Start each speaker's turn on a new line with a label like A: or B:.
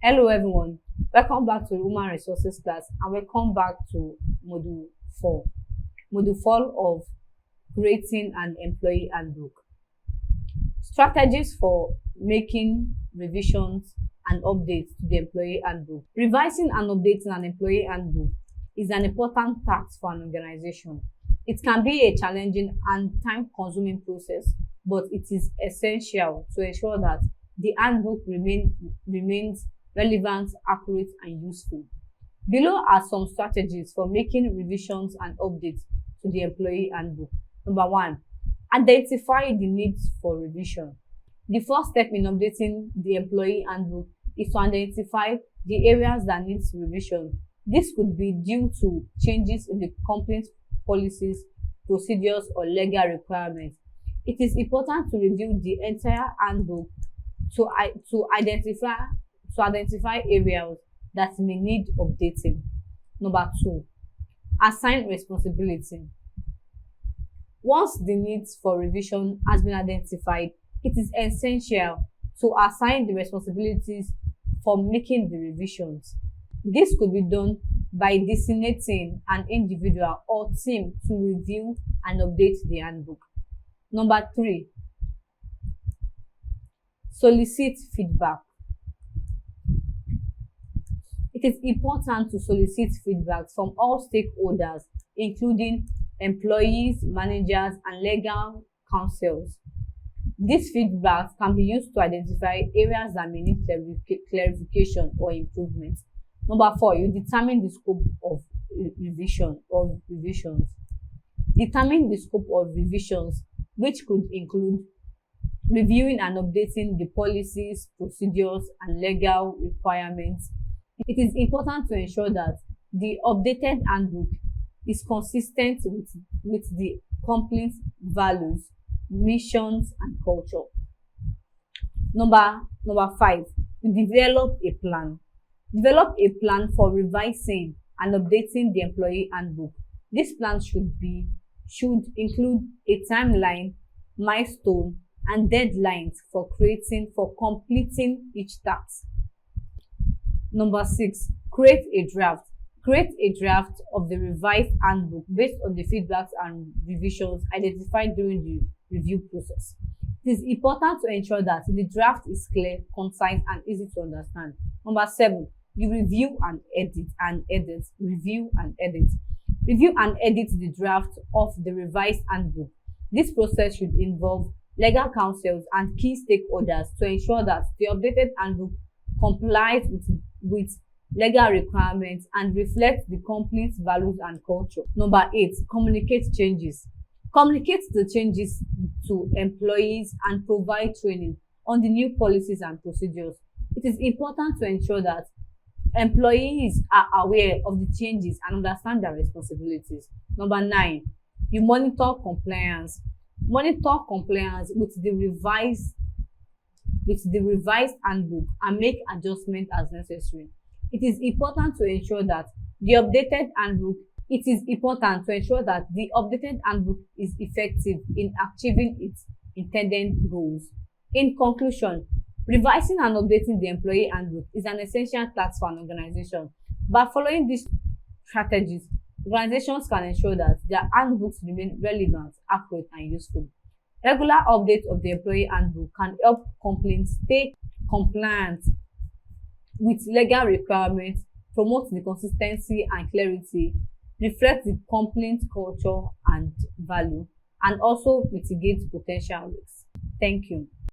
A: Hello everyone, welcome back to Human Resources class and welcome back to Module 4. Module 4 of Creating an Employee Handbook. Strategies for making revisions and updates to the Employee Handbook. Revising and updating an Employee Handbook is an important task for an organization. It can be a challenging and time-consuming process, but it is essential to ensure that the handbook remains relevant, accurate, and useful. Below are some strategies for making revisions and updates to the employee handbook. Number 1, identify the needs for revision. The first step in updating the employee handbook is to identify the areas that need revision. This could be due to changes in the company's policies, procedures, or legal requirements. It is important to review the entire handbook to identify areas that may need updating. Number 2, assign responsibility. Once the needs for revision has been identified, it is essential to assign the responsibilities for making the revisions. This could be done by designating an individual or team to review and update the handbook. Number 3, solicit feedback. It is important to solicit feedback from all stakeholders, including employees, managers, and legal counsels. These feedbacks can be used to identify areas that may need clarification or improvement. Number 4, you determine the scope of revisions. Determine the scope of revisions, which could include reviewing and updating the policies, procedures, and legal requirements. It is important to ensure that the updated handbook is consistent with the company's values, missions, and culture. Number 5, you develop a plan. Develop a plan for revising and updating the employee handbook. This plan should include a timeline, milestone, and deadlines for completing each task. Number 6, create a draft. Create a draft of the revised handbook based on the feedbacks and revisions identified during the review process. It is important to ensure that the draft is clear, concise, and easy to understand. Number 7, you review and edit. Review and edit. Review and edit the draft of the revised handbook. This process should involve legal counsels and key stakeholders to ensure that the updated handbook complies with legal requirements and reflects the company's values and culture. Number 8, communicate changes. Communicate the changes to employees and provide training on the new policies and procedures. It is important to ensure that employees are aware of the changes and understand their responsibilities. Number 9, you monitor compliance. Monitor compliance with the revised handbook and make adjustments as necessary. It is important to ensure that the updated handbook is effective in achieving its intended goals. In conclusion, revising and updating the employee handbook is an essential task for an organization. By following these strategies, organizations can ensure that their handbooks remain relevant, accurate, and useful. Regular updates of the employee handbook can help companies stay compliant with legal requirements, promote the consistency and clarity, reflect the company's culture and value, and also mitigate potential risks. Thank you.